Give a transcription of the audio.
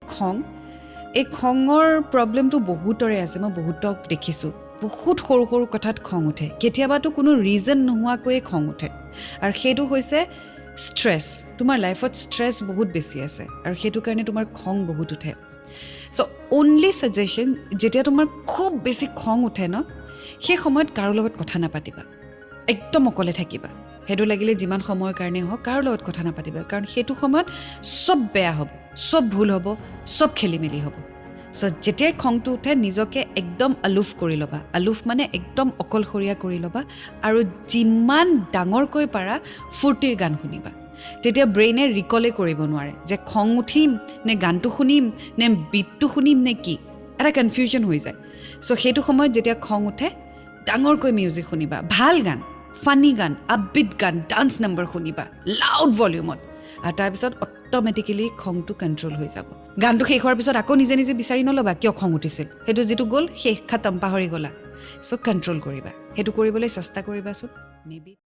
খং এই খঙৰ প্ৰব্লেমটো বহুতৰে আছে মই বহুতক দেখিছোঁ বহুত সৰু সৰু কথাত খং উঠে কেতিয়াবাতো কোনো ৰিজন নোহোৱাকৈয়ে খং উঠে আৰু সেইটো হৈছে ষ্ট্ৰেছ তোমাৰ লাইফত ষ্ট্ৰেছ বহুত বেছি আছে আৰু সেইটো কাৰণে তোমাৰ খং বহুত উঠে চ' অনলি ছাজেশ্যন যেতিয়া তোমাৰ খুব বেছি খং উঠে ন সেই সময়ত কাৰো লগত কথা নাপাতিবা একদম অকলে থাকিবা সেইটো লাগিলে যিমান সময়ৰ কাৰণে হওক কাৰো লগত কথা নাপাতিবা কাৰণ সেইটো সময়ত চব বেয়া হ'ব চব ভুল হ'ব চব খেলি মেলি হ'ব চ' যেতিয়াই খংটো উঠে নিজকে একদম আলুফ কৰি ল'বা আলুফ মানে একদম অকলশৰীয়া কৰি ল'বা আৰু যিমান ডাঙৰকৈ পাৰা ফূৰ্তিৰ গান শুনিবা তেতিয়া ব্ৰেইনে ৰিকলে কৰিব নোৱাৰে যে খং উঠিম নে গানটো শুনিম নে বিটটো শুনিম নে কি এটা কনফিউজন হৈ যায় চ' সেইটো সময়ত যেতিয়া খং উঠে ডাঙৰকৈ মিউজিক শুনিবা ভাল গান ফানি গান আপবিট গান ডান্স নম্বৰ শুনিবা লাউড ভলিউমত আৰু তাৰপিছত অট'মেটিকেলি খংটো কণ্ট্ৰল হৈ যাব গানটো শেষ হোৱাৰ পিছত আকৌ নিজে নিজে বিচাৰি নল'বা কিয় খং উঠিছিল সেইটো যিটো গ'ল শেষ খাতম পাহৰি গ'লা চ' কণ্ট্ৰল কৰিবা সেইটো কৰিবলৈ চেষ্টা কৰিবাচোন মে বি